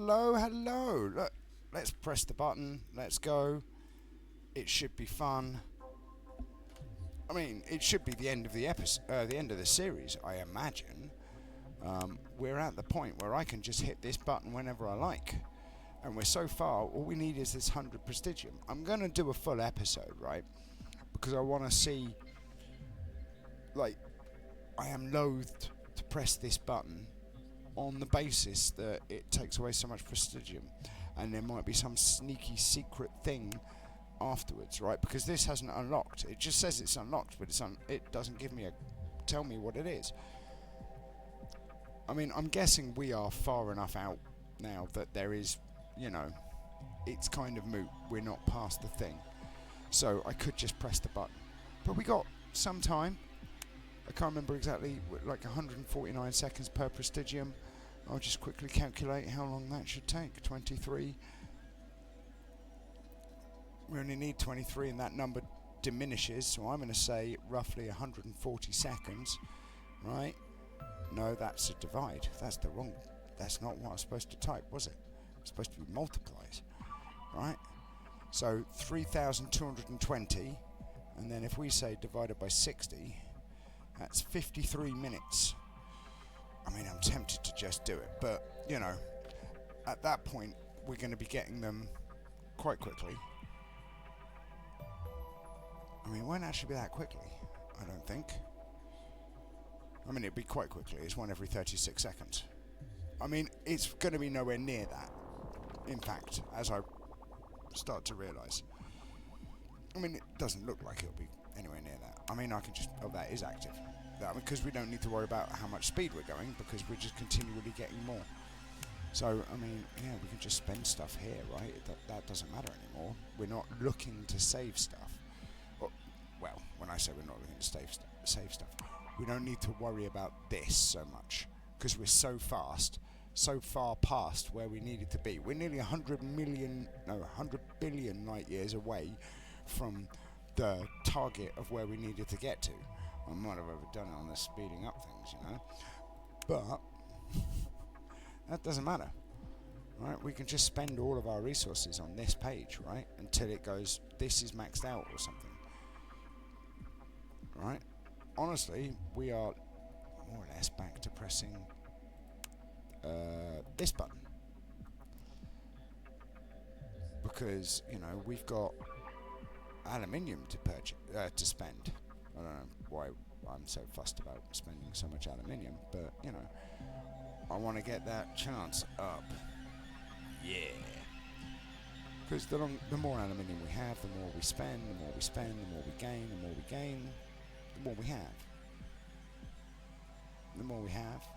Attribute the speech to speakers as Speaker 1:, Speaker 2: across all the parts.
Speaker 1: Hello. Look, let's press the button. Let's go. It should be fun. I mean, it should be the end of the episode, the end of the series, I imagine. We're at the point where I can just hit this button whenever I like. And we're so far, all we need is this 100 prestigium. I'm going to do a full episode, right? Because I want to see, like, I am loath to press this button on the basis that it takes away so much prestigium. And there might be some sneaky secret thing afterwards, right? Because this hasn't unlocked. It just says it's unlocked, but it doesn't tell me what it is. I mean, I'm guessing we are far enough out now that there is, it's kind of moot. We're not past the thing. So I could just press the button. But we got some time. I can't remember exactly, like 149 seconds per prestigium. I'll just quickly calculate how long that should take. 23. We only need 23 and that number diminishes, so I'm going to say roughly 140 seconds, right? No, that's a divide. That's not what I was supposed to type, was it? It's supposed to be multiplies, right? So 3,220, and then if we say divided by 60, that's 53 minutes. I mean, I'm tempted to just do it, but, at that point, we're going to be getting them quite quickly. I mean, it won't actually be that quickly, I don't think. I mean, it'd be quite quickly. It's one every 36 seconds. I mean, it's going to be nowhere near that, in fact, as I start to realise. I mean, it doesn't look like it'll be anywhere near that. I mean, I can just... Oh, that is active. Because we don't need to worry about how much speed we're going, because we're just continually getting more. So, I mean, yeah, we can just spend stuff here, right? That doesn't matter anymore. We're not looking to save stuff. Well, when I say we're not looking to save stuff, we don't need to worry about this so much, because we're so far past where we needed to be. We're nearly 100 billion light years away from the target of where we needed to get to. I might have overdone it on the speeding up things, but that doesn't matter, right? We can just spend all of our resources on this page, right, until it goes, this is maxed out or something, right? Honestly, we are more or less back to pressing this button, because we've got aluminium to spend. I don't know why I'm so fussed about spending so much aluminium, but I want to get that chance up. Yeah. Because the more aluminium we have, the more we spend, the more we spend, the more we gain, the more we gain, the more we have. The more we have,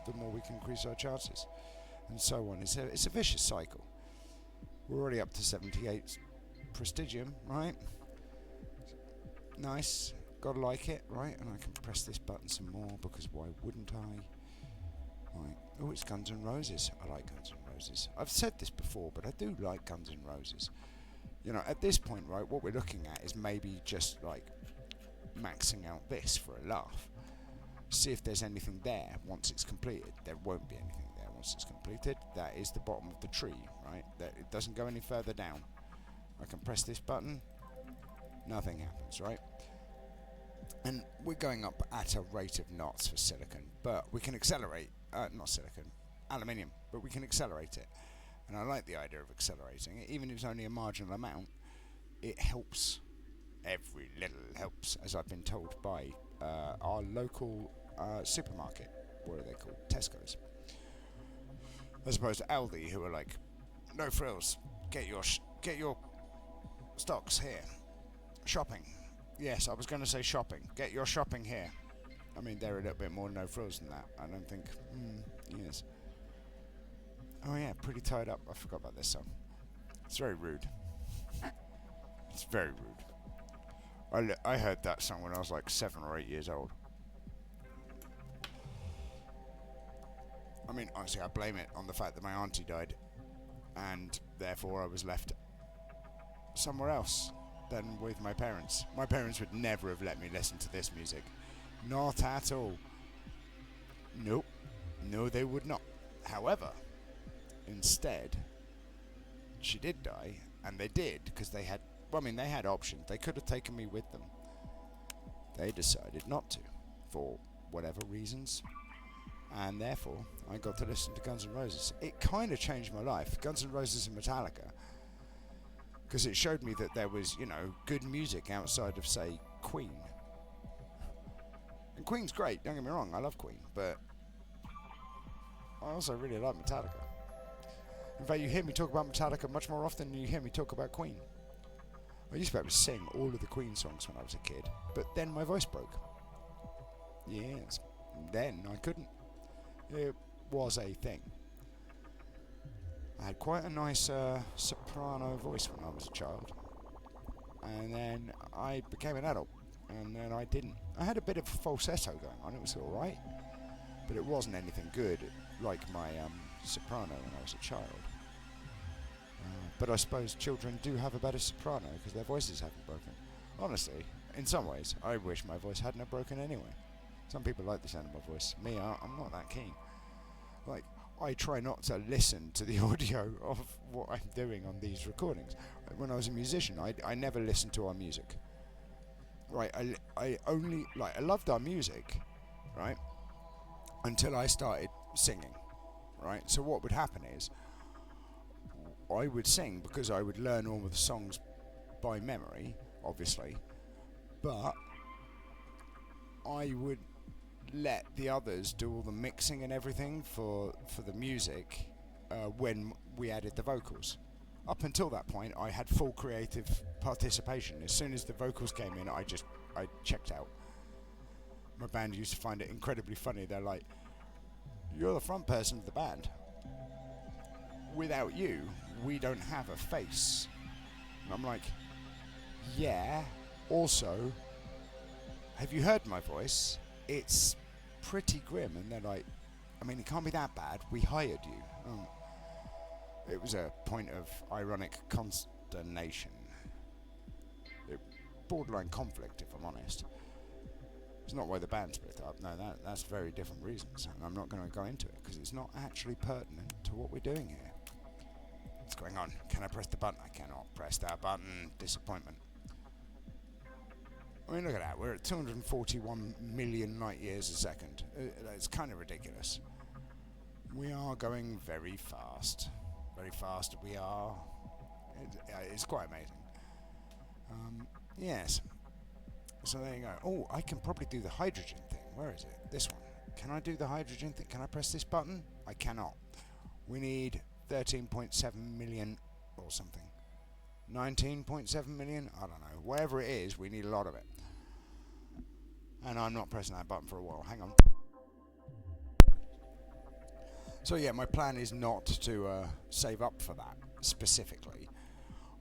Speaker 1: the more we can increase our chances, and so on. It's a vicious cycle. We're already up to 78 prestigium, right? Nice, gotta like it, right? And I can press this button some more, because why wouldn't I? Right. Oh, it's Guns N' Roses. I like Guns N' Roses. I've said this before, but I do like Guns N' Roses. At this point, right, what we're looking at is maybe just like maxing out this for a laugh. See if there's anything there once it's completed. There won't be anything there once it's completed. That is the bottom of the tree, right? It doesn't go any further down. I can press this button, nothing happens, right? And we're going up at a rate of knots for silicon, but we can accelerate, not silicon, aluminium, but we can accelerate it. And I like the idea of accelerating it, even if it's only a marginal amount. It helps. Every little helps, as I've been told by our local supermarket. What are they called? Tesco's. As opposed to Aldi, who are like, no frills, get your stocks here. Shopping. Yes, I was going to say shopping. Get your shopping here. I mean, they're a little bit more no frills than that. I don't think. Yes. Oh yeah, Pretty Tied Up. I forgot about this song. It's very rude. It's very rude. I heard that song when I was like 7 or 8 years old. I mean, honestly, I blame it on the fact that my auntie died, and therefore I was left somewhere else than with my parents. My parents would never have let me listen to this music. Not at all. Nope. No, they would not. However, instead, she did die, and they did, because they had, they had options. They could have taken me with them. They decided not to, for whatever reasons, and therefore I got to listen to Guns N' Roses. It kind of changed my life, Guns N' Roses and Metallica, because it showed me that there was, good music outside of, say, Queen. And Queen's great, don't get me wrong, I love Queen, but I also really like Metallica. In fact, you hear me talk about Metallica much more often than you hear me talk about Queen. I used to be able to sing all of the Queen songs when I was a kid, but then my voice broke. Yes, then I couldn't. It was a thing. I had quite a nice soprano voice when I was a child, and then I became an adult, and then I didn't. I had a bit of falsetto going on, it was alright, but it wasn't anything good like my soprano when I was a child. But I suppose children do have a better soprano because their voices haven't broken. Honestly, in some ways, I wish my voice hadn't broken anyway. Some people like the sound of my voice. Me, I'm not that keen. Like, I try not to listen to the audio of what I'm doing on these recordings. When I was a musician, I never listened to our music. Right, I only, I loved our music, right, until I started singing, right? So what would happen is, I would sing because I would learn all of the songs by memory, obviously, but I would let the others do all the mixing and everything for the music when we added the vocals. Up until that point, I had full creative participation. As soon as the vocals came in, I checked out. My band used to find it incredibly funny. They're like, "You're the front person of the band. Without you, we don't have a face." And I'm like, yeah, also, have you heard my voice? It's pretty grim. And they're like, it can't be that bad, we hired you. It was a point of ironic consternation. Borderline conflict, if I'm honest. It's not why the band split up, no, that's very different reasons, and I'm not going to go into it, because it's not actually pertinent to what we're doing here. What's going on? Can I press the button? I cannot press that button. Disappointment. Look at that. We're at 241 million light years a second. It's kind of ridiculous. We are going very fast. Very fast we are. It's quite amazing. Yes. So there you go. Oh, I can probably do the hydrogen thing. Where is it? This one. Can I do the hydrogen thing? Can I press this button? I cannot. We need 13.7 million or something. 19.7 million? I don't know. Whatever it is, we need a lot of it. And I'm not pressing that button for a while. Hang on. So yeah, my plan is not to save up for that specifically.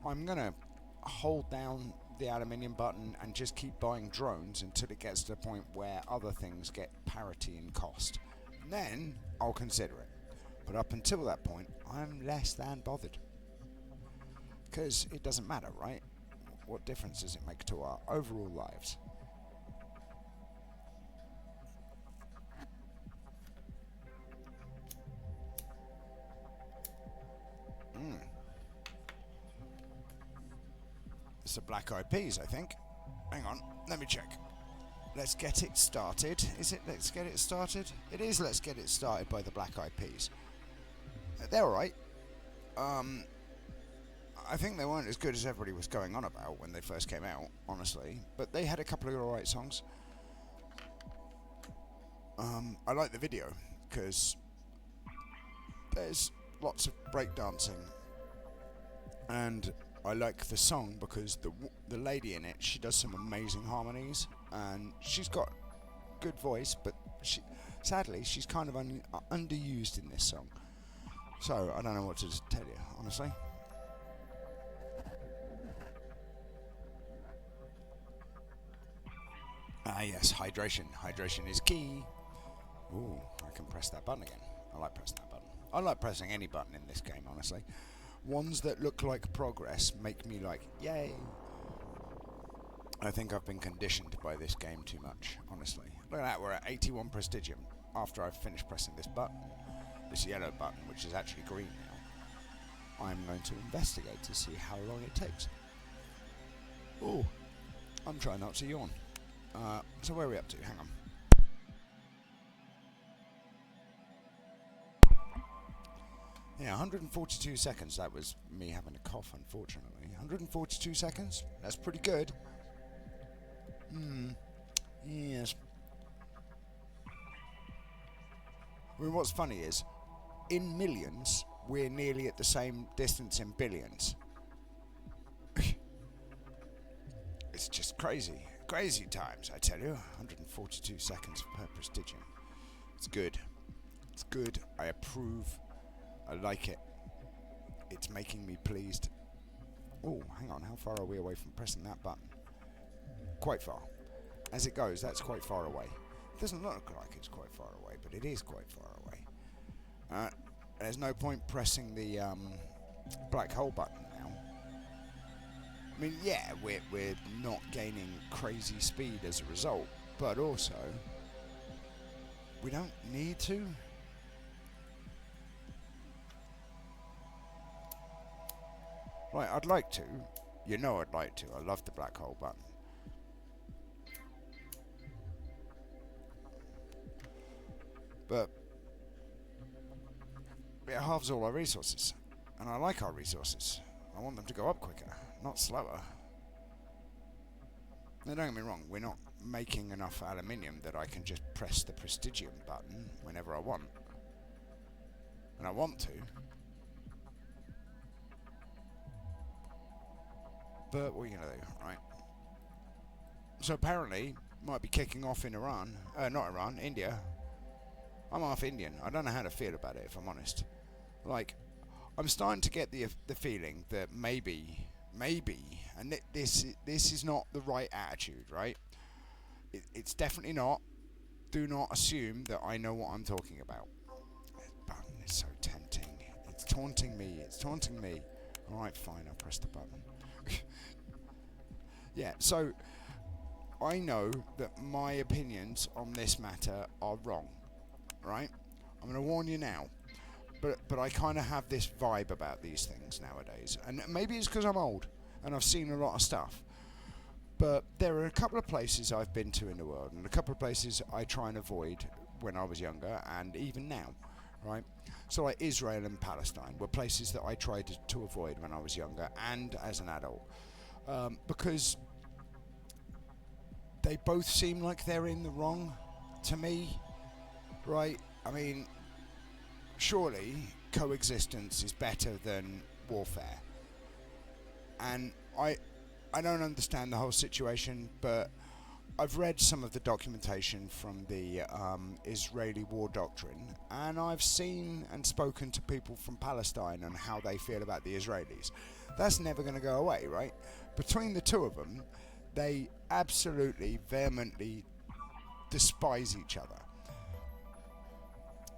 Speaker 1: I'm going to hold down the aluminium button and just keep buying drones until it gets to the point where other things get parity in cost. And then I'll consider it. But up until that point, I'm less than bothered. Because it doesn't matter, right? What difference does it make to our overall lives? It's the Black Eyed Peas, I think. Hang on, let me check. Let's Get It Started. Is it Let's Get It Started? It is Let's Get It Started by the Black Eyed Peas. They're alright. I think they weren't as good as everybody was going on about when they first came out, honestly. But they had a couple of alright songs. I like the video, because there's lots of breakdancing. And I like the song because the lady in it, she does some amazing harmonies, and she's got good voice, but sadly she's kind of underused in this song. So I don't know what to tell you, honestly. Yes, hydration. Hydration is key. Ooh, I can press that button again. I like pressing that button. I like pressing any button in this game, honestly. Ones that look like progress make me like, yay. I think I've been conditioned by this game too much, honestly. Look at that, we're at 81 prestigium after I've finished pressing this button. This yellow button, which is actually green now. I'm going to investigate to see how long it takes. Oh, I'm trying not to yawn. So where are we up to? Hang on. Yeah, 142 seconds. That was me having a cough, unfortunately. 142 seconds? That's pretty good. Yes. I mean, what's funny is, in millions, we're nearly at the same distance in billions. It's just crazy. Crazy times, I tell you. 142 seconds per prestigium. It's good. It's good. I approve. I like it. It's making me pleased. Oh, hang on. How far are we away from pressing that button? Quite far. As it goes, that's quite far away. It doesn't look like it's quite far away, but it is quite far away. There's no point pressing the black hole button now. I mean, yeah, we're not gaining crazy speed as a result, but also we don't need to. Right, I'd like to. You know I'd like to. I love the black hole button. But it halves all our resources. And I like our resources. I want them to go up quicker, not slower. Now don't get me wrong, we're not making enough aluminium that I can just press the prestigium button whenever I want. And I want to. But what are you going to do, right? So apparently, might be kicking off in Iran. Not Iran, India. I'm half Indian. I don't know how to feel about it, if I'm honest. Like, I'm starting to get the feeling that maybe, and this is not the right attitude, right? It's definitely not. Do not assume that I know what I'm talking about. This button is so tempting. It's taunting me. Alright, fine, I'll press the button. Yeah, so I know that my opinions on this matter are wrong, right? I'm going to warn you now. But I kind of have this vibe about these things nowadays. And maybe it's because I'm old and I've seen a lot of stuff. But there are a couple of places I've been to in the world and a couple of places I try and avoid when I was younger and even now, right? So like Israel and Palestine were places that I tried to avoid when I was younger and as an adult. Because they both seem like they're in the wrong to me, right? I mean, surely coexistence is better than warfare. And I don't understand the whole situation, but I've read some of the documentation from the Israeli war doctrine, and I've seen and spoken to people from Palestine and how they feel about the Israelis. That's never going to go away, right? Between the two of them, they absolutely, vehemently despise each other.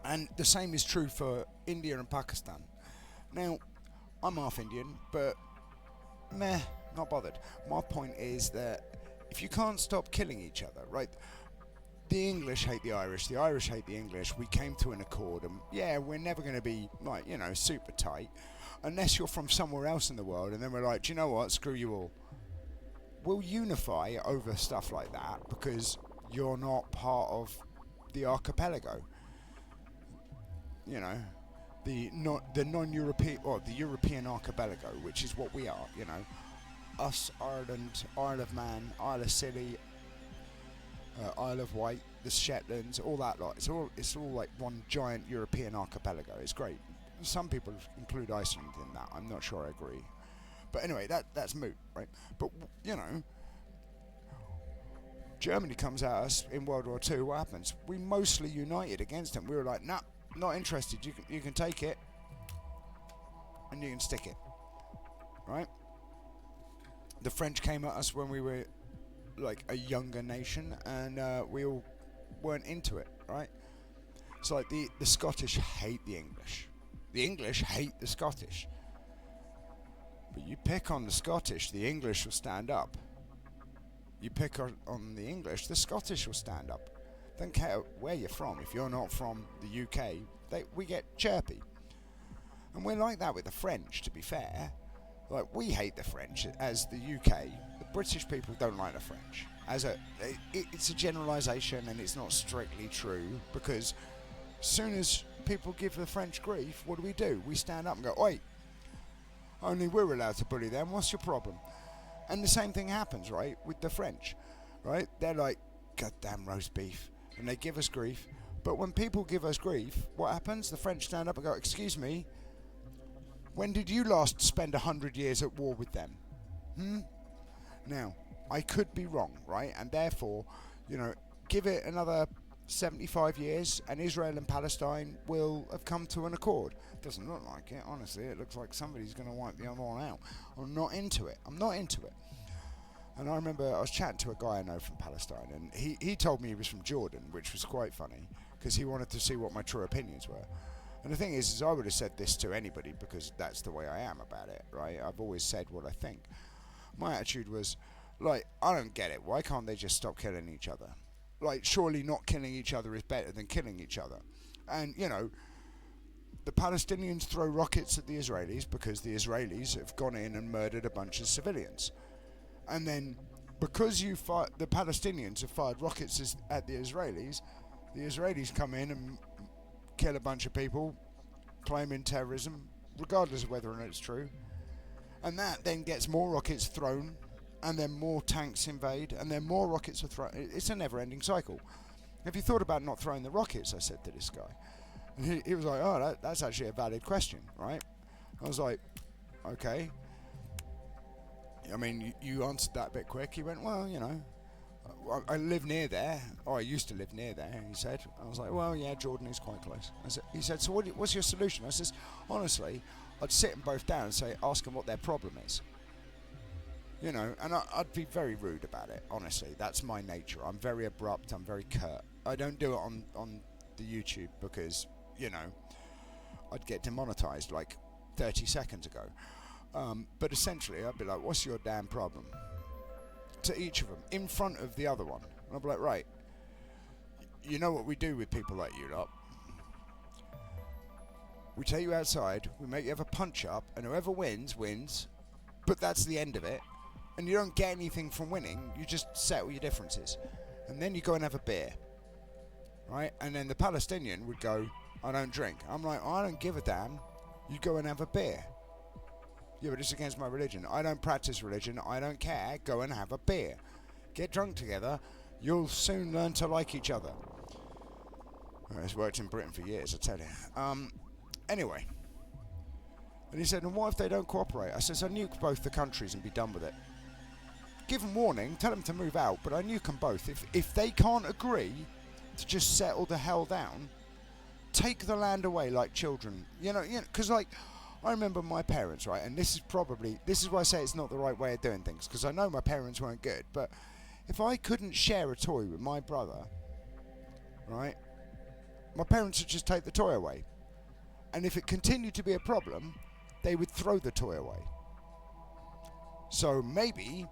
Speaker 1: And the same is true for India and Pakistan. Now, I'm half Indian, but meh, not bothered. My point is that if you can't stop killing each other, right? The English hate the Irish hate the English. We came to an accord, and yeah, we're never going to be, like, you know, super tight, unless you're from somewhere else in the world, and then we're like, do you know what, screw you all. We'll unify over stuff like that, because you're not part of the archipelago. You know, the non-European, or the European archipelago, which is what we are, you know. Us, Ireland, Isle of Man, Isle of Scilly, Isle of Wight, the Shetlands, all that lot. It's all like one giant European archipelago. It's great. Some people include Iceland in that. I'm not sure I agree. But anyway, that's moot, right? But, you know, Germany comes at us in World War II. What happens? We mostly united against them. We were like, nah, not interested. You can take it, and you can stick it, right? The French came at us when we were like a younger nation, and we all weren't into it, right? It's like the Scottish hate the English. The English hate the Scottish. But you pick on the Scottish, the English will stand up. You pick on the English, the Scottish will stand up. Don't care where you're from. If you're not from the UK, we get chirpy. And we're like that with the French, to be fair. Like, we hate the French as the UK. The British people don't like the French. It's a generalisation, and it's not strictly true, because as soon as people give the French grief, what do? We stand up and go, oi, only we're allowed to bully them, what's your problem? And the same thing happens, right, with the French, right? They're like, goddamn roast beef, and they give us grief. But when people give us grief, what happens? The French stand up and go, excuse me, when did you last spend 100 years at war with them? Now, I could be wrong, right? And therefore, give it another 75 years and Israel and Palestine will have come to an accord. Doesn't look like it, honestly. It looks like somebody's going to wipe the other one out. I'm not into it. And I remember I was chatting to a guy I know from Palestine, and he told me he was from Jordan, which was quite funny, because he wanted to see what my true opinions were. And the thing is I would have said this to anybody, because that's the way I am about it, right? I've always said what I think. My attitude was, like, I don't get it. Why can't they just stop killing each other? Like, surely not killing each other is better than killing each other. And, the Palestinians throw rockets at the Israelis because the Israelis have gone in and murdered a bunch of civilians. And then, because the Palestinians have fired rockets at the Israelis come in and kill a bunch of people, claiming terrorism, regardless of whether or not it's true. And that then gets more rockets thrown, and then more tanks invade, and then more rockets are thrown. It's a never-ending cycle. Have you thought about not throwing the rockets? I said to this guy. And he was like, oh, that's actually a valid question, right? I was like, okay. I mean, you answered that a bit quick. He went, well, I live near there, or I used to live near there, he said. I was like, well, yeah, Jordan is quite close. He said, so what's your solution? I says, honestly, I'd sit them both down and ask them what their problem is. And I'd be very rude about it, honestly. That's my nature. I'm very abrupt, I'm very curt. I don't do it on the YouTube because, I'd get demonetized like 30 seconds ago. But essentially, I'd be like, what's your damn problem? To each of them, in front of the other one. And I'd be like, right, you know what we do with people like you lot? We take you outside, we make you have a punch-up, and whoever wins, wins. But that's the end of it. And you don't get anything from winning, you just settle your differences. And then you go and have a beer. Right? And then the Palestinian would go, I don't drink. I'm like, I don't give a damn. You go and have a beer. Yeah, but it's against my religion. I don't practice religion. I don't care. Go and have a beer. Get drunk together. You'll soon learn to like each other. Well, it's worked in Britain for years, I tell you. Anyway. And he said, and what if they don't cooperate? I said, I nuke both the countries and be done with it. Give them warning. Tell them to move out. But I nuke them both. If they can't agree to just settle the hell down, take the land away like children. Because I remember my parents, right, and this is why I say it's not the right way of doing things, because I know my parents weren't good, but if I couldn't share a toy with my brother, right, my parents would just take the toy away. And if it continued to be a problem, they would throw the toy away. So maybe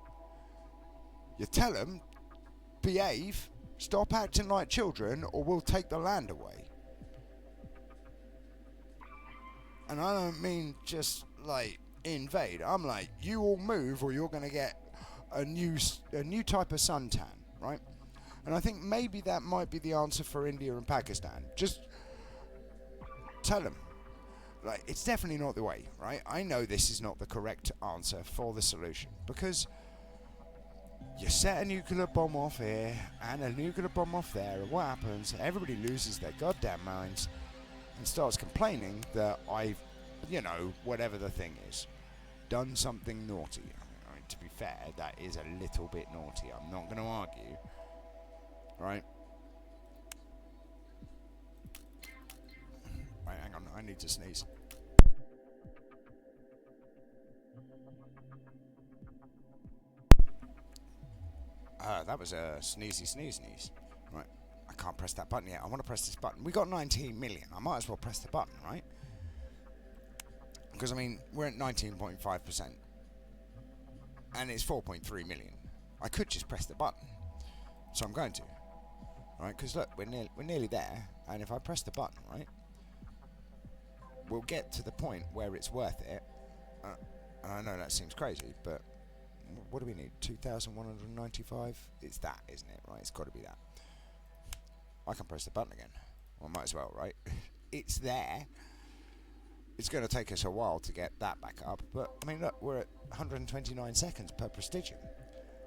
Speaker 1: you tell them, behave, stop acting like children, or we'll take the land away. And I don't mean just like invade. I'm like, you all move or you're going to get a new type of suntan, right? And I think maybe that might be the answer for India and Pakistan. Just tell them. Like, it's definitely not the way, right? I know this is not the correct answer for the solution, because you set a nuclear bomb off here and a nuclear bomb off there, and what happens? Everybody loses their goddamn minds and starts complaining that I've, whatever the thing is, done something naughty. I mean, to be fair, that is a little bit naughty. I'm not going to argue, right? Right, hang on, I need to sneeze. That was a sneeze. Right, I can't press that button yet. I want to press this button. We got 19 million. I might as well press the button, right? Because, I mean, we're at 19.5%. And it's 4.3 million. I could just press the button. So I'm going to. Right, because look, we're nearly there. And if I press the button, right? we'll get to the point where it's worth it. And I know that seems crazy, but what do we need? 2,195? It's that, isn't it? Right, it's got to be that. I can press the button again. Well, might as well, right? It's there. It's going to take us a while to get that back up, but I mean, look, we're at 129 seconds per prestigium.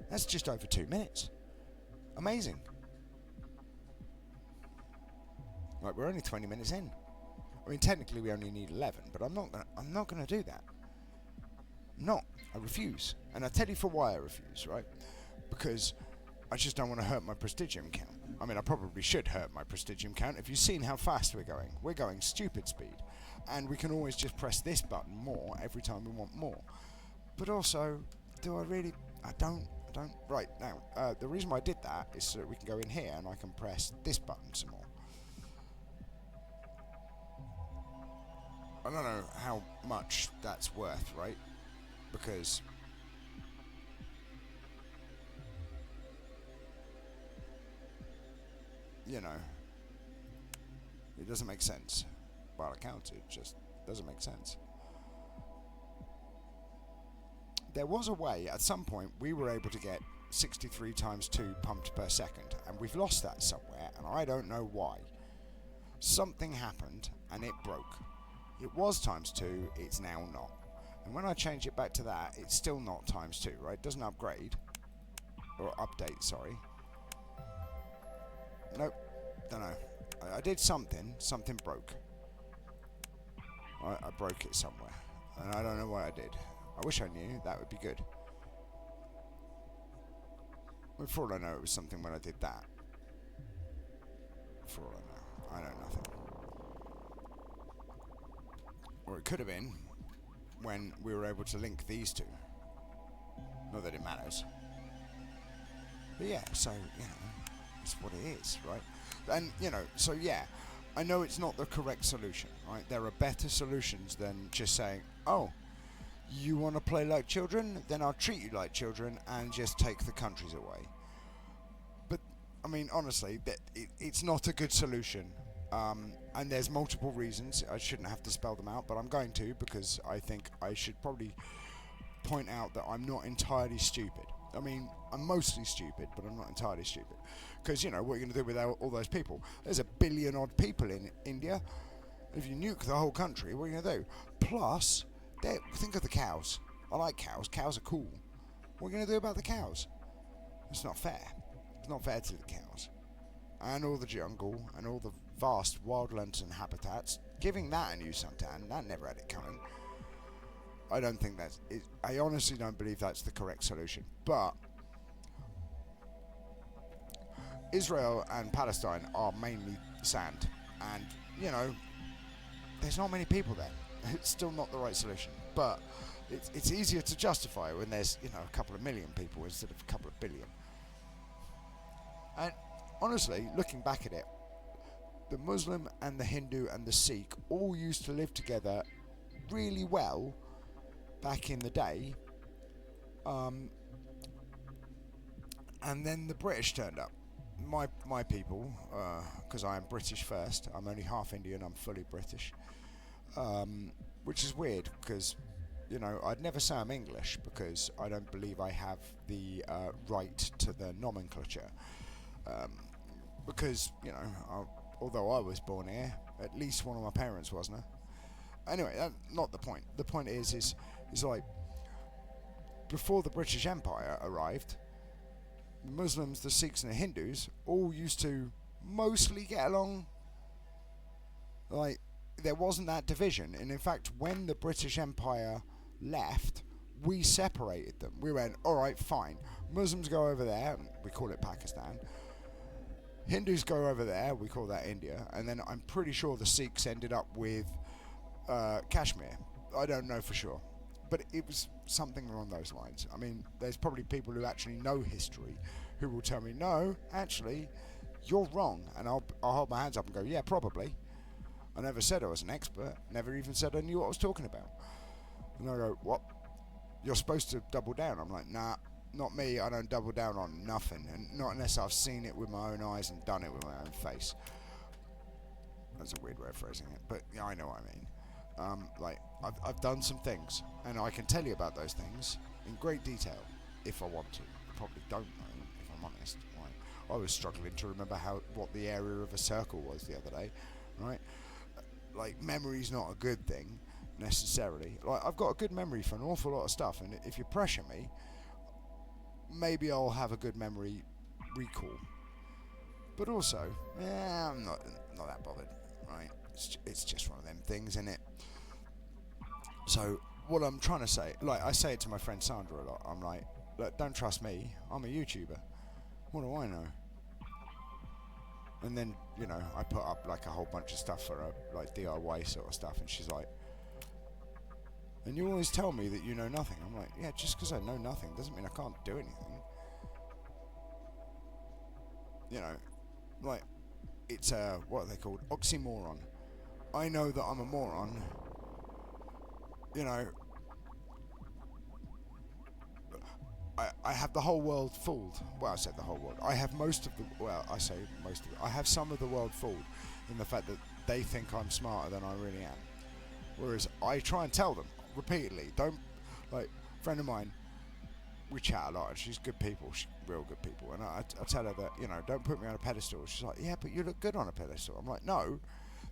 Speaker 1: That's just over 2 minutes. Amazing. Right, we're only 20 minutes in. I mean, technically we only need 11, but I'm not gonna do that. No, I refuse. And I'll tell you for why I refuse, right? Because I just don't want to hurt my prestigium count. I mean, I probably should hurt my prestigium count. If you've seen how fast we're going stupid speed. And we can always just press this button more every time we want more. But also, do I really? I don't. Right, now, the reason why I did that is so that we can go in here and I can press this button some more. I don't know how much that's worth, right? Because you know, it doesn't make sense. By account, it just doesn't make sense. There was a way, at some point, we were able to get 63 times 2 pumped per second, and we've lost that somewhere, and I don't know why. Something happened, and it broke. It was times 2, it's now not. And when I change it back to that, it's still not times 2, right? It doesn't upgrade. Or update, sorry. Nope, don't know. I did something broke. I broke it somewhere, and I don't know what I did. I wish I knew, that would be good. For all I know, it was something when I did that. For all I know nothing. Or it could have been when we were able to link these two. Not that it matters. But yeah, so, you know, it's what it is, right? And, you know, so yeah, I know it's not the correct solution, right? There are better solutions than just saying, oh, you want to play like children? Then I'll treat you like children and just take the countries away. But, I mean, honestly, it's not a good solution. And there's multiple reasons. I shouldn't have to spell them out, but I'm going to, because I think I should probably point out that I'm not entirely stupid. I mean, I'm mostly stupid, but I'm not entirely stupid. Because, you know, what are you going to do with all those people? There's 1 billion odd people in India. If you nuke the whole country, what are you going to do? Plus, think of the cows. I like cows. Cows are cool. What are you going to do about the cows? It's not fair. It's not fair to the cows. And all the jungle, and all the vast wildlands and habitats. Giving that a new suntan, that never had it coming. I don't think that's it. I honestly don't believe that's the correct solution. But Israel and Palestine are mainly sand, and you know, there's not many people there. It's still not the right solution, but it's easier to justify when there's, you know, a couple of million people instead of a couple of billion. And honestly, looking back at it, the Muslim and the Hindu and the Sikh all used to live together really well back in the day, and then the British turned up. My people, because I am British first, I'm only half Indian, I'm fully British, which is weird because, you know, I'd never say I'm English because I don't believe I have the right to the nomenclature, because, you know, although I was born here, at least one of my parents wasn't. Anyway, that's not the point. The point is like, before the British Empire arrived, the Muslims, the Sikhs and the Hindus all used to mostly get along. Like, there wasn't that division. And in fact, when the British Empire left, we separated them. We went, alright, fine. Muslims go over there, we call it Pakistan. Hindus go over there, we call that India. And then I'm pretty sure the Sikhs ended up with Kashmir. I don't know for sure, but it was something along those lines. I mean, there's probably people who actually know history who will tell me, no, actually, you're wrong. And I'll hold my hands up and go, yeah, probably. I never said I was an expert, never even said I knew what I was talking about. And I go, what? You're supposed to double down. I'm like, nah, not me. I don't double down on nothing, and not unless I've seen it with my own eyes and done it with my own face. That's a weird way of phrasing it, but yeah, I know what I mean. Like, I've done some things, and I can tell you about those things in great detail if I want to. I probably don't know, if I'm honest. Right? I was struggling to remember what the area of a circle was the other day, right? Like, memory's not a good thing necessarily. Like, I've got a good memory for an awful lot of stuff, and if you pressure me, maybe I'll have a good memory recall. But also, I'm not that bothered, right? It's just one of them things, innit? So what I'm trying to say, like, I say it to my friend Sandra a lot. I'm like, look, don't trust me. I'm a YouTuber. What do I know? And then, you know, I put up like a whole bunch of stuff for her, like DIY sort of stuff, and she's like, and you always tell me that you know nothing. I'm like, yeah, just because I know nothing doesn't mean I can't do anything. You know, like, it's what are they called? Oxymoron. I know that I'm a moron. You know, I have the whole world fooled. Well, I said the whole world. I have most of the, well, I say most of it. I have some of the world fooled in the fact that they think I'm smarter than I really am. Whereas I try and tell them repeatedly, don't, like, a friend of mine, we chat a lot, and she's good people, she's real good people, and I tell her that, you know, don't put me on a pedestal. She's like, yeah, but you look good on a pedestal. I'm like, no,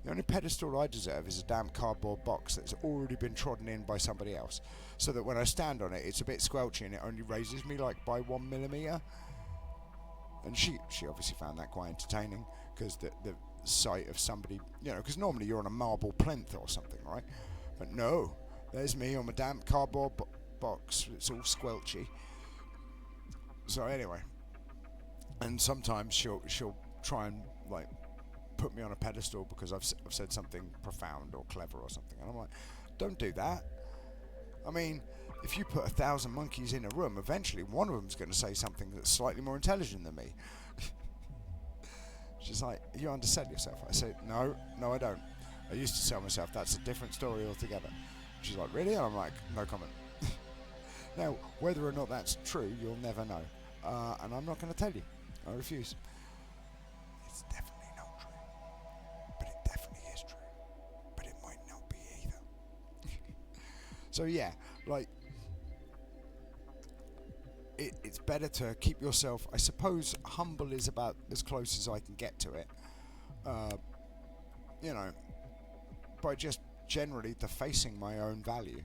Speaker 1: the only pedestal I deserve is a damn cardboard box that's already been trodden in by somebody else, so that when I stand on it, it's a bit squelchy and it only raises me like by 1 millimeter. And she obviously found that quite entertaining, because the sight of somebody, you know, because normally you're on a marble plinth or something, right? But no, there's me on my damn cardboard box. It's all squelchy. So anyway, and sometimes she'll try and, like, put me on a pedestal because I've said something profound or clever or something, and I'm like, don't do that. I mean, if you put 1,000 monkeys in a room, eventually one of them's going to say something that's slightly more intelligent than me. She's like, you undersell yourself. I say, no, I don't. I used to sell myself. That's a different story altogether. She's like, really? And I'm like, no comment. Now, whether or not that's true, you'll never know. And I'm not going to tell you. I refuse. It's definitely not true. But it definitely is true. But it might not be either. So yeah, like, it's better to keep yourself, I suppose, humble is about as close as I can get to it. You know, by just generally defacing my own value.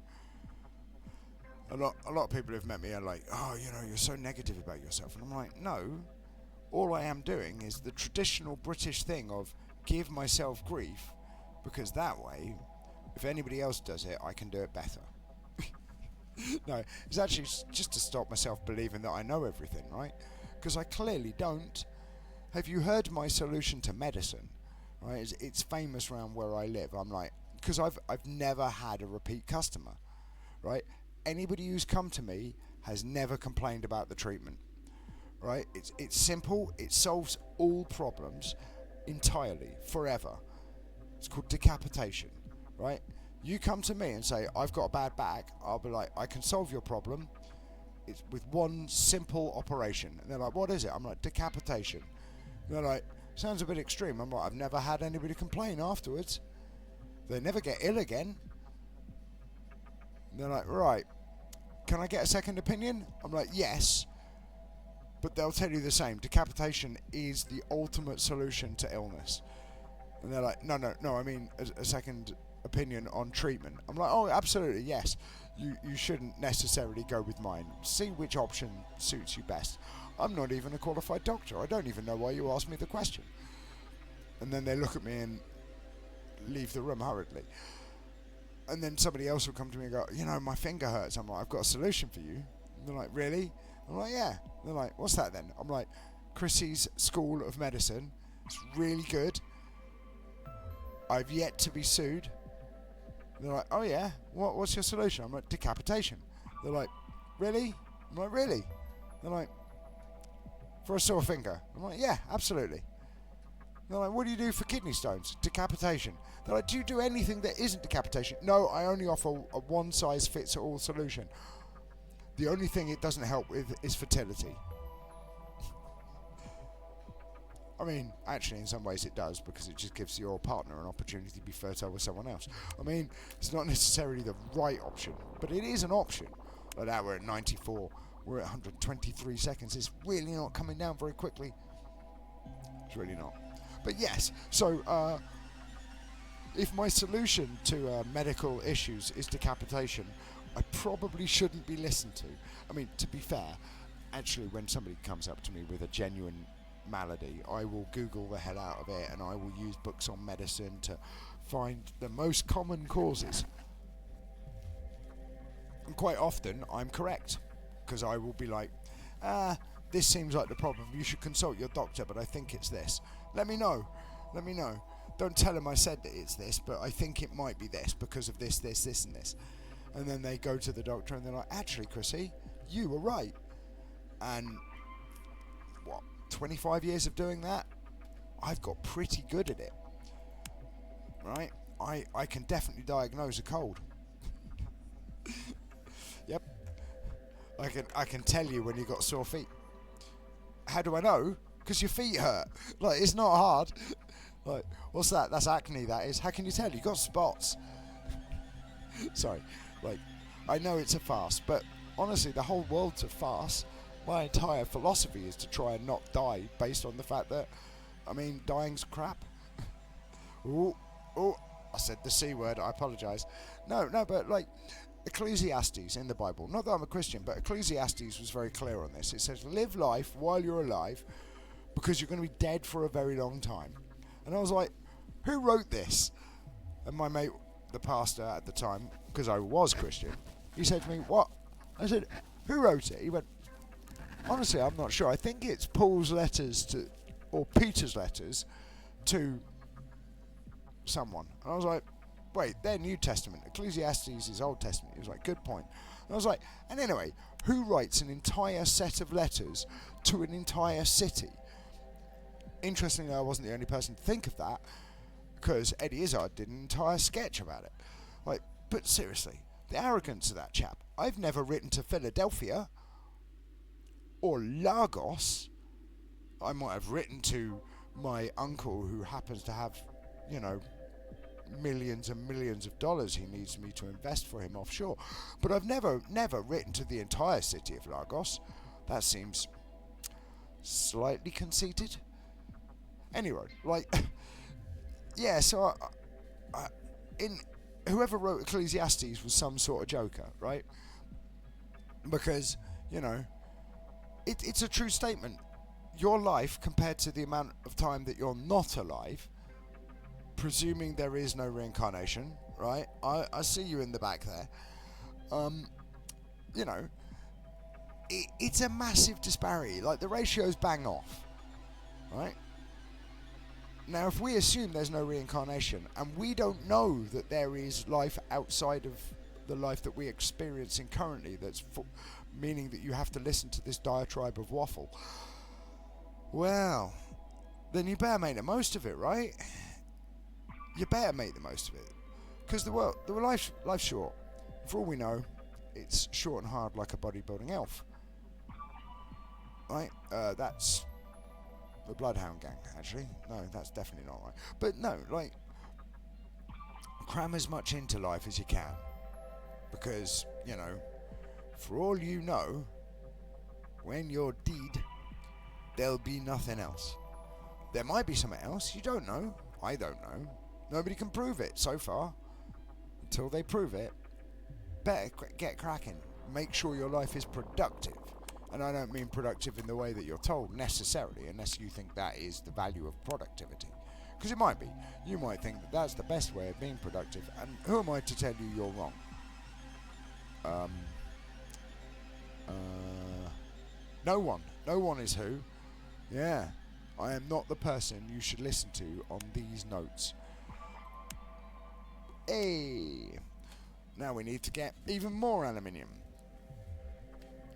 Speaker 1: A lot of people who've met me are like, oh, you know, you're so negative about yourself. And I'm like, no, all I am doing is the traditional British thing of give myself grief, because that way, if anybody else does it, I can do it better. No, it's actually just to stop myself believing that I know everything, right? Because I clearly don't. Have you heard my solution to medicine? Right, it's famous around where I live. I'm like, because I've never had a repeat customer, right? Anybody who's come to me has never complained about the treatment, right? It's simple. It solves all problems entirely, forever. It's called decapitation, right? You come to me and say, I've got a bad back. I'll be like, I can solve your problem. It's with one simple operation. And they're like, what is it? I'm like, decapitation. And they're like, sounds a bit extreme. I'm like, I've never had anybody complain afterwards. They never get ill again. And they're like, right, can I get a second opinion? I'm like, yes. But they'll tell you the same. Decapitation is the ultimate solution to illness. And they're like, no, I mean a second opinion on treatment. I'm like, oh, absolutely, yes. You shouldn't necessarily go with mine. See which option suits you best. I'm not even a qualified doctor. I don't even know why you asked me the question. And then they look at me and leave the room hurriedly. And then somebody else will come to me and go, you know, my finger hurts. I'm like, I've got a solution for you. And they're like, really? I'm like, yeah. They're like, what's that then? I'm like, Chrissy's School of Medicine. It's really good. I've yet to be sued. They're like, oh yeah, what's your solution? I'm like, decapitation. They're like, really? I'm like, really? They're like, for a sore finger? I'm like, yeah, absolutely. They're like, what do you do for kidney stones? Decapitation. They're like, do you do anything that isn't decapitation? No, I only offer a one-size-fits-all solution. The only thing it doesn't help with is fertility. I mean, actually, in some ways it does, because it just gives your partner an opportunity to be fertile with someone else. I mean, it's not necessarily the right option, but it is an option. Like that, we're at 94, we're at 123 seconds. It's really not coming down very quickly. It's really not. But yes, so if my solution to medical issues is decapitation, I probably shouldn't be listened to. I mean, to be fair, actually, when somebody comes up to me with a genuine malady, I will Google the hell out of it, and I will use books on medicine to find the most common causes. And quite often, I'm correct, because I will be like, this seems like the problem. You should consult your doctor, but I think it's this. Let me know. Don't tell him I said that it's this, but I think it might be this because of this, and this. And then they go to the doctor and they're like, actually, Chrissy, you were right. And 25 years of doing that, I've got pretty good at it. Right? I can definitely diagnose a cold. Yep. I can tell you when you've got sore feet. How do I know? Because your feet hurt. Like, it's not hard. Like, what's that? That's acne, that is. How can you tell? You've got spots. Sorry. Like, I know it's a farce, but honestly, the whole world's a farce. My entire philosophy is to try and not die based on the fact that, I mean, dying's crap. Ooh, I said the C word, I apologise. No, but like, Ecclesiastes in the Bible, not that I'm a Christian, but Ecclesiastes was very clear on this. It says, live life while you're alive, because you're going to be dead for a very long time. And I was like, who wrote this? And my mate, the pastor at the time, because I was Christian, he said to me, what? I said, who wrote it? He went, honestly, I'm not sure. I think it's Paul's letters to, or Peter's letters to someone. And I was like, wait, they're New Testament. Ecclesiastes is Old Testament. He was like, good point. And I was like, and anyway, who writes an entire set of letters to an entire city? Interestingly, I wasn't the only person to think of that, because Eddie Izzard did an entire sketch about it. Like, but seriously, the arrogance of that chap. I've never written to Philadelphia or Lagos. I might have written to my uncle who happens to have, millions and millions of dollars he needs me to invest for him offshore. But I've never written to the entire city of Lagos. That seems slightly conceited. Anyway, like, yeah, so whoever wrote Ecclesiastes was some sort of joker, right? Because, it's a true statement. Your life, compared to the amount of time that you're not alive, presuming there is no reincarnation, right? I see you in the back there. It's a massive disparity. Like, the ratios bang off, right? Now, if we assume there's no reincarnation, and we don't know that there is life outside of the life that we're experiencing currently, meaning that you have to listen to this diatribe of waffle, well, then you better make the most of it, right? You better make the most of it, because life's short. For all we know, it's short and hard like a bodybuilding elf, right? That's the Bloodhound Gang, actually. No, that's definitely not right. But no, like, cram as much into life as you can, because, for all you know, when you're dead, there'll be nothing else. There might be something else, you don't know. I don't know. Nobody can prove it so far. Until they prove it, better get cracking. Make sure your life is productive. And I don't mean productive in the way that you're told necessarily, unless you think that is the value of productivity. Because it might be. You might think that that's the best way of being productive, and who am I to tell you you're wrong? No one. No one is who. Yeah. I am not the person you should listen to on these notes. Hey! Now we need to get even more aluminium.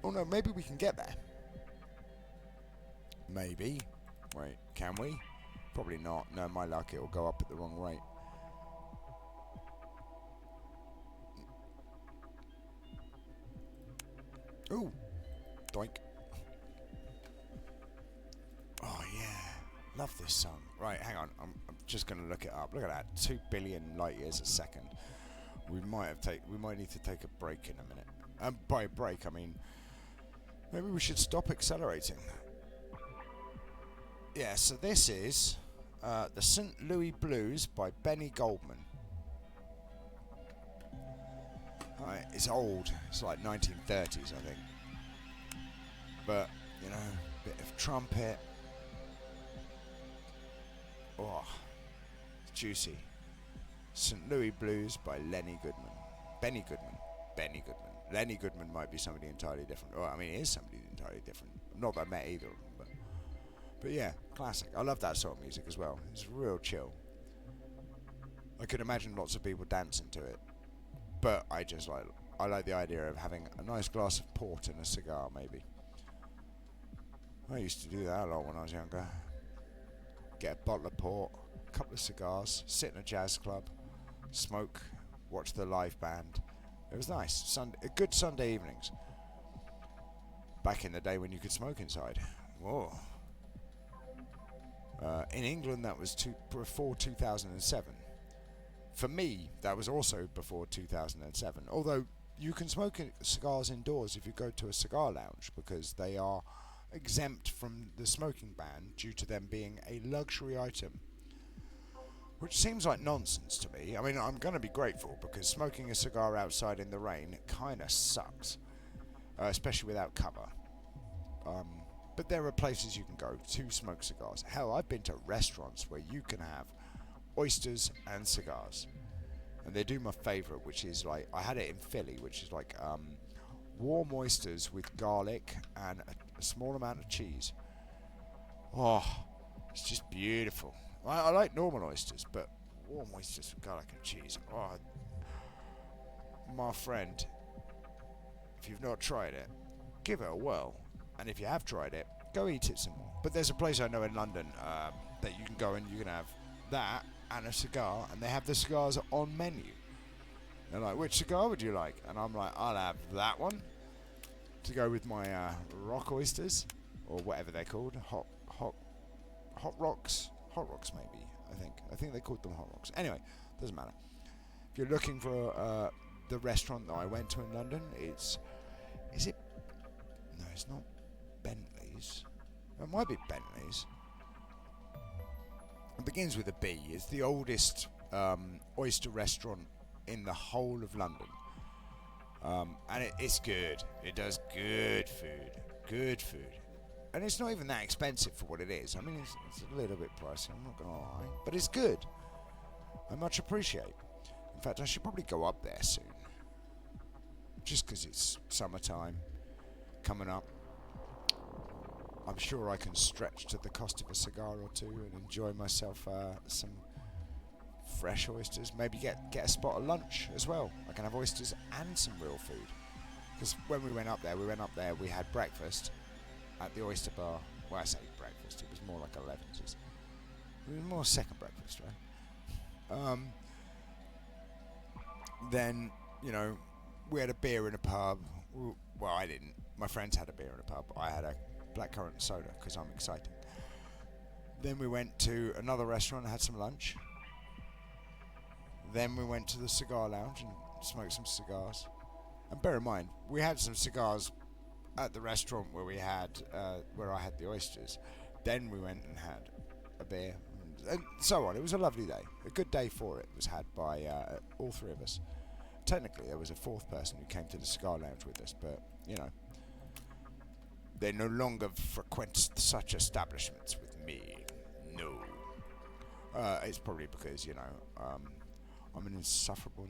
Speaker 1: Oh no, maybe we can get there. Maybe. Wait, can we? Probably not. No, my luck, it'll go up at the wrong rate. Ooh. Doink. Oh yeah. love this song. Right, hang on. I'm just going to look it up. Look at that. 2 billion light years a second. We might need to take a break in a minute. By break, I mean maybe we should stop accelerating. Yeah, so this is the St. Louis Blues by Benny Goldman. Right, it's old. It's like 1930s, I think. But, you know, a bit of trumpet. Oh, it's juicy. St. Louis Blues by Benny Goodman. Lenny Goodman might be somebody entirely different. Well, I mean, he is somebody entirely different. Not that I met either of them, but yeah, classic. I love that sort of music as well. It's real chill. I could imagine lots of people dancing to it, but I like the idea of having a nice glass of port and a cigar, maybe. I used to do that a lot when I was younger. Get a bottle of port, a couple of cigars, sit in a jazz club, smoke, watch the live band. It was nice. Good Sunday evenings. Back in the day when you could smoke inside. Whoa. In England, that was before 2007. For me, that was also before 2007. Although you can smoke cigars indoors if you go to a cigar lounge, because they are exempt from the smoking ban due to them being a luxury item. Which seems like nonsense to me. I mean, I'm going to be grateful, because smoking a cigar outside in the rain kind of sucks. Especially without cover. But there are places you can go to smoke cigars. Hell, I've been to restaurants where you can have oysters and cigars. And they do my favourite, which is like, I had it in Philly, which is like warm oysters with garlic and a small amount of cheese. Oh, it's just beautiful. I like normal oysters, but warm oysters with garlic and cheese. Oh, my friend, if you've not tried it, give it a whirl. And if you have tried it, go eat it some more. But there's a place I know in London that you can go and you can have that and a cigar, and they have the cigars on menu. They're like, which cigar would you like? And I'm like, I'll have that one to go with my rock oysters, or whatever they're called, hot rocks maybe. I think they called them hot rocks. Anyway, doesn't matter. If you're looking for the restaurant that I went to in London, it's not Bentley's. It might be Bentley's. It begins with a B. It's the oldest oyster restaurant in the whole of London. And it's good. It does good food. And it's not even that expensive for what it is. I mean, it's a little bit pricey, I'm not going to lie. But it's good. I much appreciate. In fact, I should probably go up there soon. Just because it's summertime coming up. I'm sure I can stretch to the cost of a cigar or two and enjoy myself some fresh oysters. Maybe get a spot of lunch as well. I can have oysters and some real food. Because when we went up there, we had breakfast at the oyster bar. Well, I say breakfast, it was more like 11's. It was more second breakfast, right? Then, we had a beer in a pub. Well, I didn't. My friends had a beer in a pub. I had a blackcurrant soda because I'm excited. Then we went to another restaurant and had some lunch. Then we went to the cigar lounge and smoked some cigars. And bear in mind, we had some cigars at the restaurant where I had the oysters. Then we went and had a beer and so on. It was a lovely day. A good day for it was had by all three of us. Technically, there was a fourth person who came to the cigar lounge with us, but, they no longer frequent such establishments with me. No. It's probably because, I'm an insufferable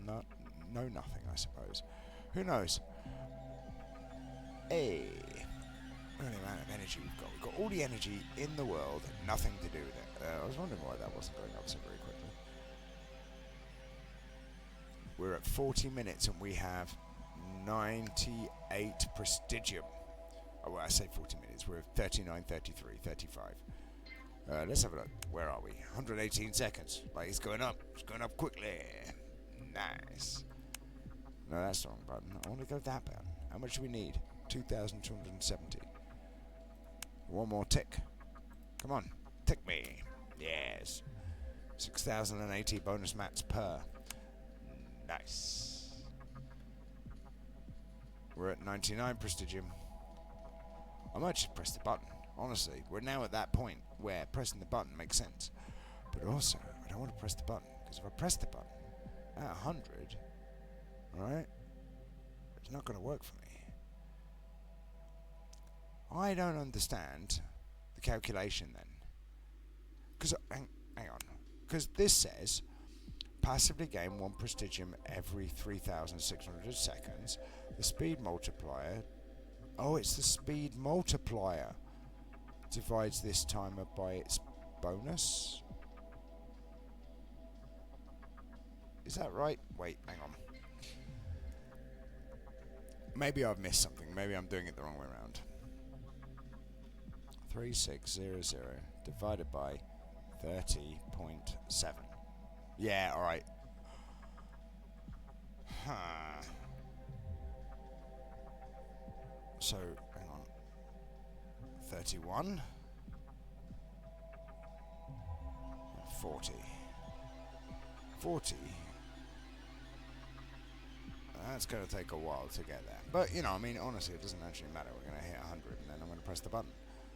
Speaker 1: know-nothing, I suppose. Who knows? Hey. The amount of energy we've got. We've got all the energy in the world, nothing to do with it. I was wondering why that wasn't going up so very quickly. We're at 40 minutes and we have 98 prestigium. Oh, well, I say 40 minutes. We're at 39, 33, 35. Let's have a look. Where are we? 118 seconds. Like, it's going up. It's going up quickly. Nice. No, that's the wrong button. I want to go that button. How much do we need? 2,270. One more tick. Come on. Tick me. Yes. 6,080 bonus mats per. Nice. We're at 99 prestigium. I might just press the button. Honestly, we're now at that point where pressing the button makes sense. But also, I don't want to press the button, because if I press the button at 100, right, it's not going to work for me. I don't understand the calculation then. Because, hang on, because this says passively gain 1 prestigium every 3,600 seconds. The speed multiplier, oh, it's the speed multiplier, divides this timer by its bonus. Is that right? Wait, hang on. Maybe I've missed something. Maybe I'm doing it the wrong way around. 3600 divided by 30.7. Yeah, alright. Huh. So, hang on. 31. 40. 40. That's going to take a while to get there. But, you know, I mean, honestly, it doesn't actually matter. We're going to hit 100 and then I'm going to press the button.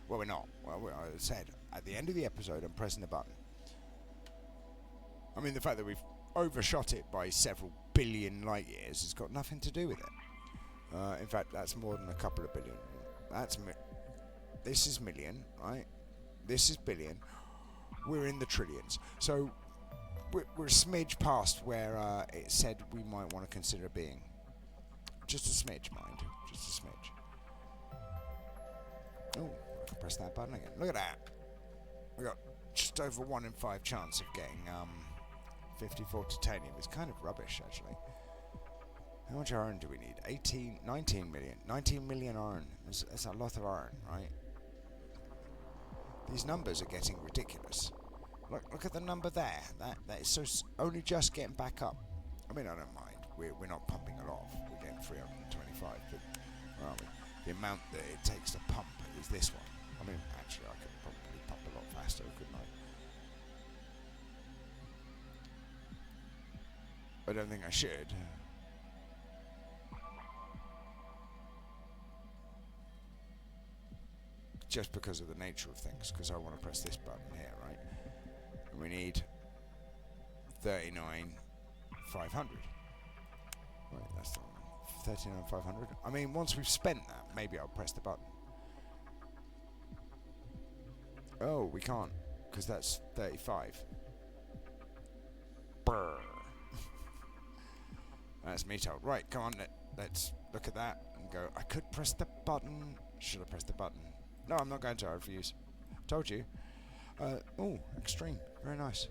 Speaker 1: Well, we're not. Well, I said, at the end of the episode, I'm pressing the button. I mean, the fact that we've overshot it by several billion light years has got nothing to do with it. In fact, that's more than a couple of billion. This is million, right? This is billion. We're in the trillions. So, we're a smidge past where it said we might want to consider being. Just a smidge, mind. Just a smidge. Oh, I can press that button again. Look at that. We got just over 1 in 5 chance of getting 54 titanium. It's kind of rubbish, actually. How much iron do we need? 19 million. 19 million iron. That's a lot of iron, right? These numbers are getting ridiculous. Look at the number there. That is so only just getting back up. I mean, I don't mind. We're not pumping a lot. We're getting 325, but where are we? The amount that it takes to pump is this one. I mean, actually, I could probably pump a lot faster, couldn't I? I don't think I should. Just because of the nature of things, because I want to press this button here, right? And we need 39,500. Right, that's the one. 39,500. I mean, once we've spent that, maybe I'll press the button. Oh, we can't, because that's 35. Brr. That's me told. Right, come on, let's look at that and go, I could press the button. Should I press the button? No, I'm not going to. I refuse. Told you. Oh, extreme. Very nice.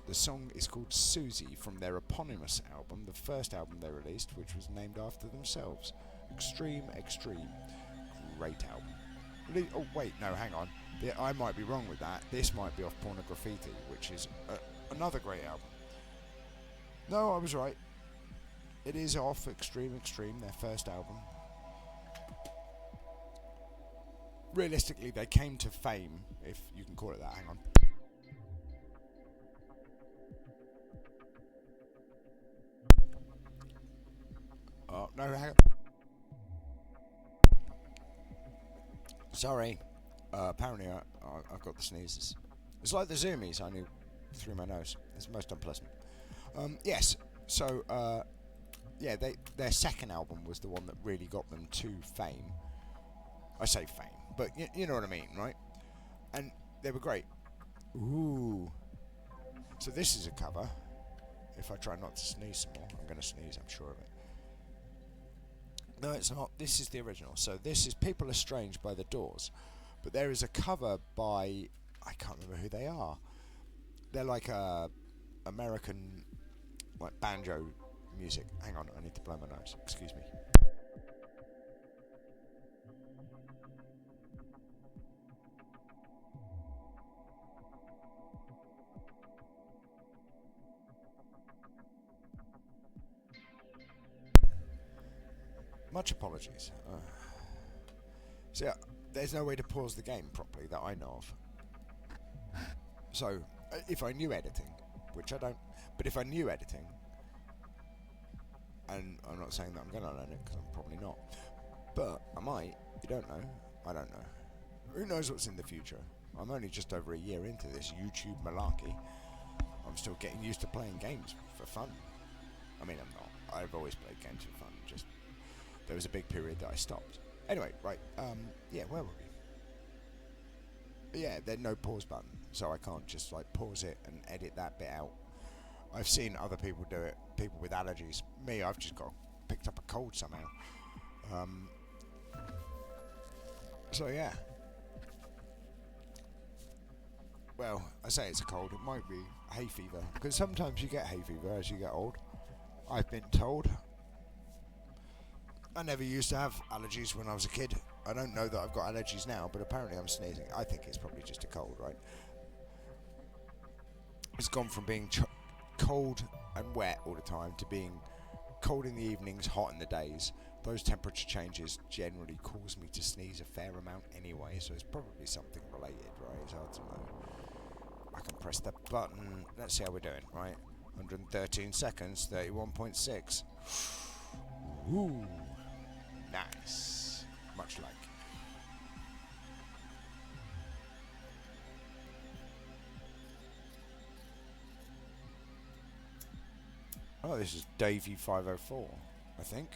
Speaker 1: The song is called Susie from their eponymous album, the first album they released, which was named after themselves. Extreme, Extreme. Great album. Oh, wait, no, hang on. I might be wrong with that. This might be off Porno Graffiti, which is another great album. No, I was right. It is off Extreme, Extreme, their first album. Realistically, they came to fame, if you can call it that. Hang on. Oh, no, hang on. Sorry. Apparently, I've got the sneezes. It's like the zoomies, only through my nose. It's most unpleasant. Yes, so, yeah, their second album was the one that really got them to fame. I say fame, but you know what I mean, right? And they were great. Ooh. So this is a cover. If I try not to sneeze some more, I'm going to sneeze, I'm sure of it. No, it's not. This is the original. So this is People Are Strange by The Doors. But there is a cover by, I can't remember who they are. They're like American like banjo music. Hang on, I need to blow my nose. Excuse me. Much apologies. So yeah, there's no way to pause the game properly that I know of. So, if I knew editing, which I don't, but if I knew editing, and I'm not saying that I'm going to learn it, because I'm probably not, but I might, you don't know, I don't know. Who knows what's in the future? I'm only just over a year into this YouTube malarkey. I'm still getting used to playing games for fun. I mean, I'm not. I've always played games for fun, just there was a big period that I stopped. Anyway, right, yeah, where were we? Yeah, there's no pause button, so I can't just like pause it and edit that bit out. I've seen other people do it, people with allergies. Me, I've just picked up a cold somehow. So yeah. Well, I say it's a cold, it might be hay fever, because sometimes you get hay fever as you get old. I've been told. I never used to have allergies when I was a kid. I don't know that I've got allergies now, but apparently I'm sneezing. I think it's probably just a cold, right? It's gone from being cold and wet all the time to being cold in the evenings, hot in the days. Those temperature changes generally cause me to sneeze a fair amount anyway, so it's probably something related, right? It's hard to know. I can press the button. Let's see how we're doing, right? 113 seconds, 31.6. Ooh, nice. Much like. Oh, this is Davey 504, I think.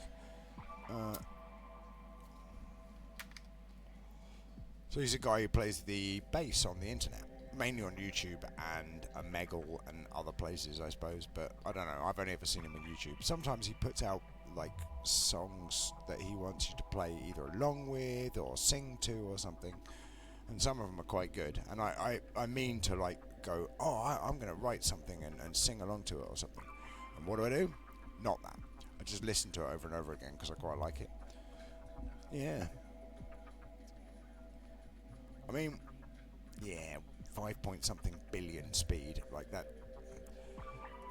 Speaker 1: So he's a guy who plays the bass on the internet, mainly on YouTube and Omegle and other places, I suppose. But I don't know. I've only ever seen him on YouTube. Sometimes he puts out like songs that he wants you to play either along with or sing to or something, and some of them are quite good. And I mean to like go, I'm going to write something and sing along to it or something. And what do? Not that. I just listen to it over and over again because I quite like it. Yeah. I mean, yeah, 5 point something billion speed, like that.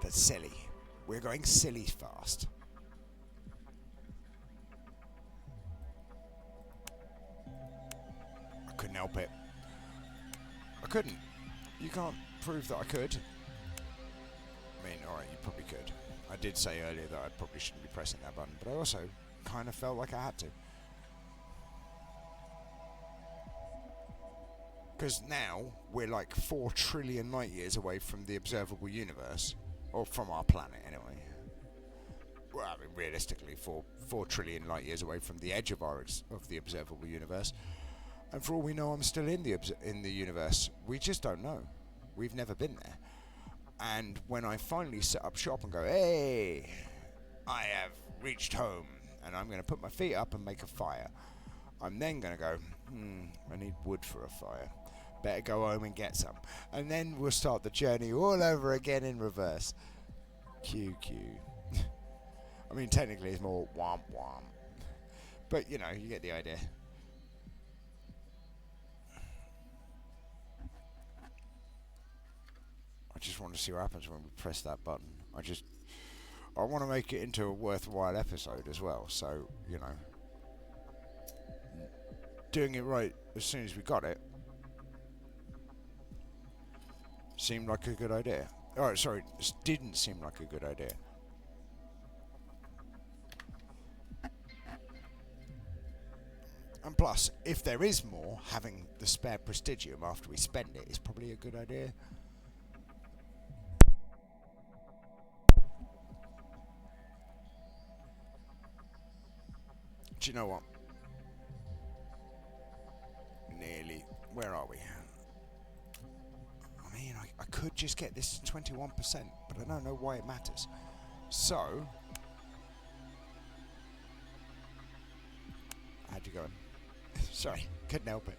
Speaker 1: That's silly. We're going silly fast. I couldn't help it. I couldn't. You can't prove that I could. I mean, alright, you probably could. I did say earlier that I probably shouldn't be pressing that button, but I also kind of felt like I had to. Because now we're like 4 trillion light years away from the observable universe, or from our planet anyway. Well, I mean, realistically, 4 trillion light years away from the edge of the observable universe. And for all we know, I'm still in the universe. We just don't know. We've never been there. And when I finally set up shop and go, hey, I have reached home, and I'm going to put my feet up and make a fire, I'm then going to go, I need wood for a fire. Better go home and get some. And then we'll start the journey all over again in reverse. QQ. I mean, technically it's more womp womp. But, you know, you get the idea. I just want to see what happens when we press that button. I want to make it into a worthwhile episode as well. So, you know, doing it right as soon as we got it seemed like a good idea. Alright, sorry, this didn't seem like a good idea. And plus, if there is more, having the spare prestigium after we spend it is probably a good idea. Do you know what? Nearly. Where are we? I mean, I could just get this to 21%, but I don't know why it matters. So, how'd you go? Sorry, couldn't help it.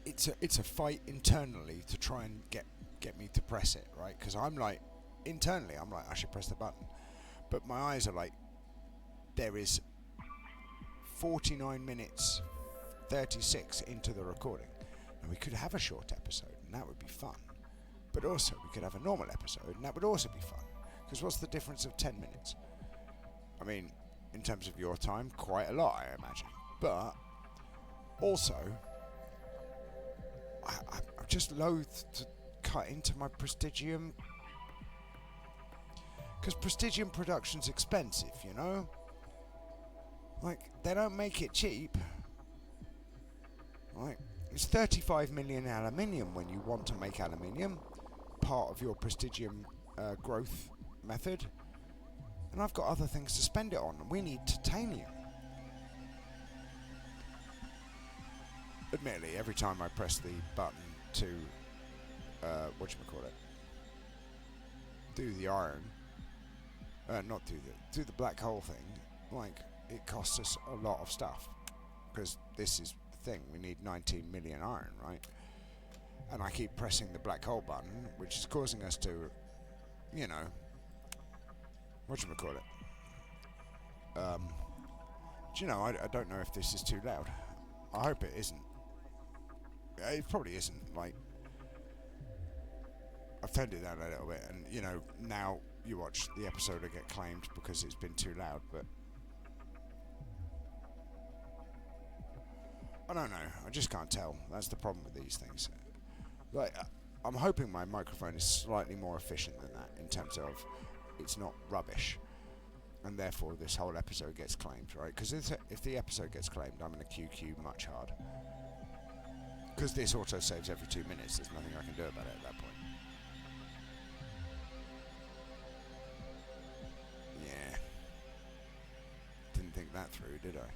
Speaker 1: It's a fight internally to try and get me to press it, right? Because I'm like, internally, I'm like, I should press the button. But my eyes are like, there is 49 minutes 36 into the recording. And we could have a short episode, and that would be fun. But also, we could have a normal episode, and that would also be fun. Because what's the difference of 10 minutes? I mean, in terms of your time, quite a lot, I imagine. But also, I'm just loath to cut into my Prestigium, because Prestigium production's expensive, you know? Like, they don't make it cheap. Like, it's 35 million aluminium when you want to make aluminium, part of your Prestigium growth method. And I've got other things to spend it on. We need titanium. Admittedly, every time I press the button to, do the iron, not do the black hole thing, like, it costs us a lot of stuff. Because this is the thing, we need 19 million iron, right? And I keep pressing the black hole button, which is causing us to, you know, do you know, I don't know if this is too loud. I hope it isn't. It probably isn't. Like, I've turned it down a little bit, and you know, now you watch the episode will get claimed because it's been too loud, but I don't know. I just can't tell. That's the problem with these things. Like, I'm hoping my microphone is slightly more efficient than that in terms of it's not rubbish, and therefore this whole episode gets claimed, right? Because if the episode gets claimed, I'm going to QQ much hard. Because this auto saves every 2 minutes, there's nothing I can do about it at that point. Yeah. Didn't think that through, did I?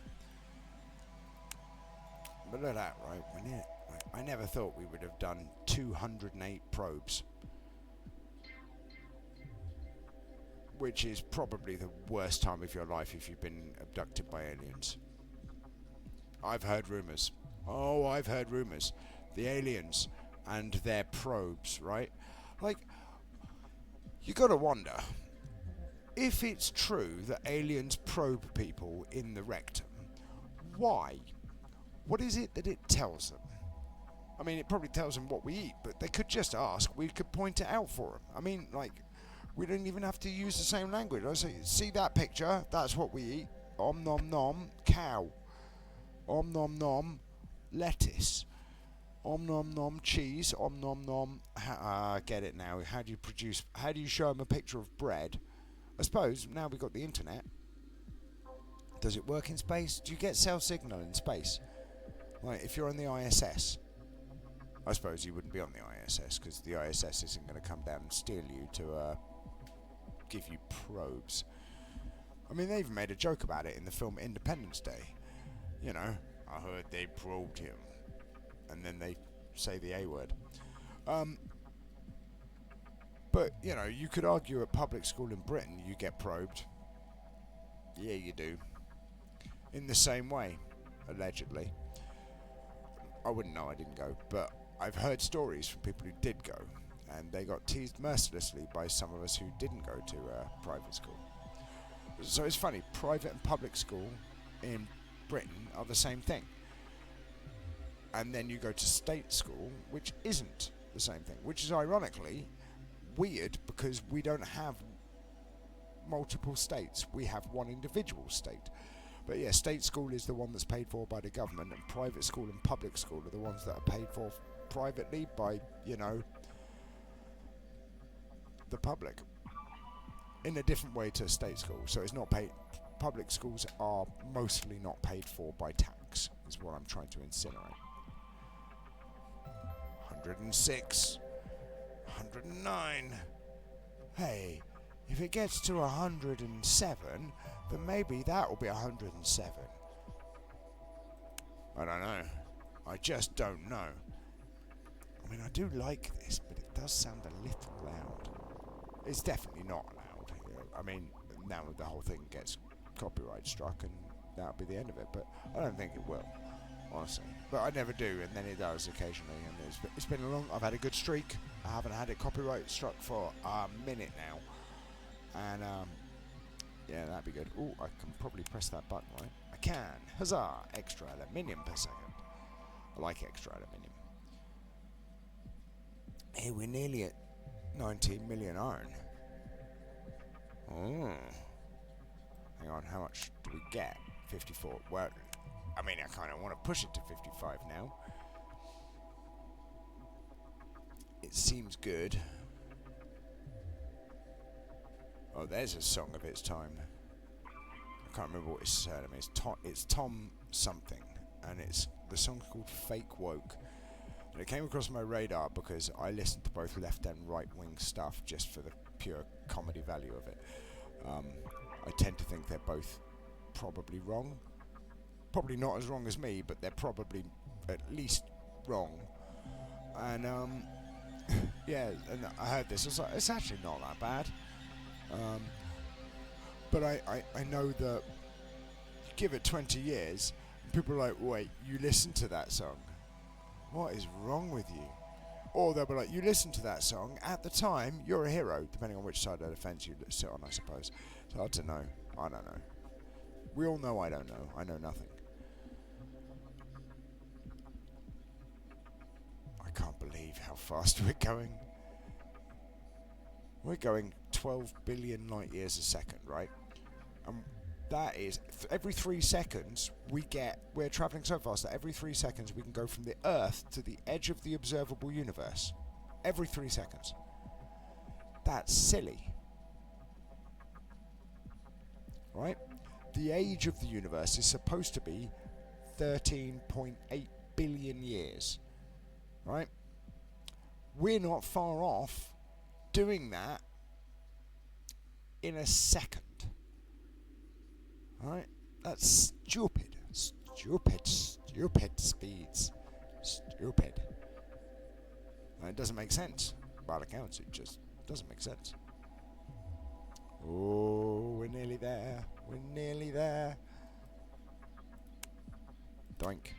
Speaker 1: But look at that, right? I never thought we would have done 208 probes. Which is probably the worst time of your life if you've been abducted by aliens. I've heard rumours. Oh, I've heard rumours. The aliens and their probes, right? Like, you gotta wonder, if it's true that aliens probe people in the rectum, why? What is it that it tells them? I mean, it probably tells them what we eat, but they could just ask. We could point it out for them. I mean, like, we don't even have to use the same language. I say, see that picture? That's what we eat. Om nom nom, cow. Om nom nom, lettuce. Om nom nom, cheese. Om nom nom. Get it now. How do you show them a picture of bread? I suppose now we've got the internet. Does it work in space? Do you get cell signal in space? Like, if you're on the ISS, I suppose you wouldn't be on the ISS because the ISS isn't going to come down and steal you to give you probes. I mean, they even made a joke about it in the film Independence Day. You know, I heard they probed him, and then they say the A word. But you know, you could argue at public school in Britain you get probed. Yeah, you do. In the same way, allegedly. I wouldn't know, I didn't go, but I've heard stories from people who did go, and they got teased mercilessly by some of us who didn't go to private school. So it's funny, private and public school in Britain are the same thing. And then you go to state school, which isn't the same thing, which is ironically weird because we don't have multiple states, we have one individual state. But yeah, state school is the one that's paid for by the government, and private school and public school are the ones that are paid for privately by, you know, the public. In a different way to state school. So it's not paid. Public schools are mostly not paid for by tax, is what I'm trying to incinerate. 106. 109. Hey, if it gets to 107, then maybe that will be 107. I don't know. I just don't know. I mean, I do like this, but it does sound a little loud. It's definitely not loud. I mean, now the whole thing gets copyright struck, and that'll be the end of it. But I don't think it will, honestly. But I never do, and then it does occasionally. And it's been a long. I've had a good streak. I haven't had it copyright struck for a minute now, and yeah, that'd be good. Oh, I can probably press that button, right? I can. Huzzah! Extra aluminium per second. I like extra aluminium. Hey, we're nearly at 19 million iron. Oh. Hang on, how much do we get? 54. Well, I mean, I kind of want to push it to 55 now. It seems good. Oh, there's a song of its time. I can't remember what his surname is. It's Tom something, and the song's called Fake Woke. And it came across my radar because I listened to both left and right wing stuff just for the pure comedy value of it. I tend to think they're both probably wrong. Probably not as wrong as me, but they're probably at least wrong. And yeah, and I heard this. I was like, it's actually not that bad. But I know that you give it 20 years, and people are like, wait, you listen to that song? What is wrong with you? Or they'll be like, you listen to that song, at the time, you're a hero, depending on which side of the fence you sit on, I suppose. So I don't know. I don't know. We all know I don't know. I know nothing. I can't believe how fast we're going. We're going 12 billion light years a second, right? That is, every 3 seconds we're travelling so fast that every 3 seconds we can go from the Earth to the edge of the observable universe. Every 3 seconds. That's silly. Right? The age of the universe is supposed to be 13.8 billion years. Right? We're not far off doing that in a second. Right? That's stupid. Stupid speeds. Stupid. And it doesn't make sense. By all accounts, it just doesn't make sense. Oh, we're nearly there. We're nearly there. Doink.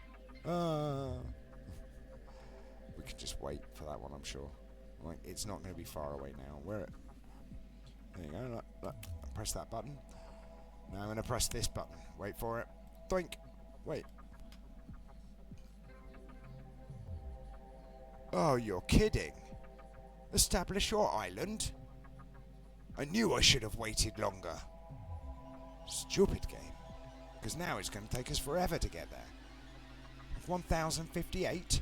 Speaker 1: We could just wait for that one, I'm sure. Like, it's not going to be far away now. There you go. Look. Press that button. Now I'm going to press this button. Wait for it. Doink. Wait. Oh, you're kidding. Establish your island? I knew I should have waited longer. Stupid game. Because now it's going to take us forever to get there. 1058.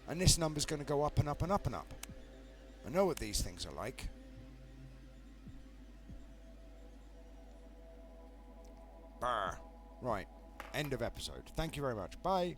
Speaker 1: And this number's going to go up and up and up and up. I know what these things are like. Brr. Right. End of episode. Thank you very much. Bye.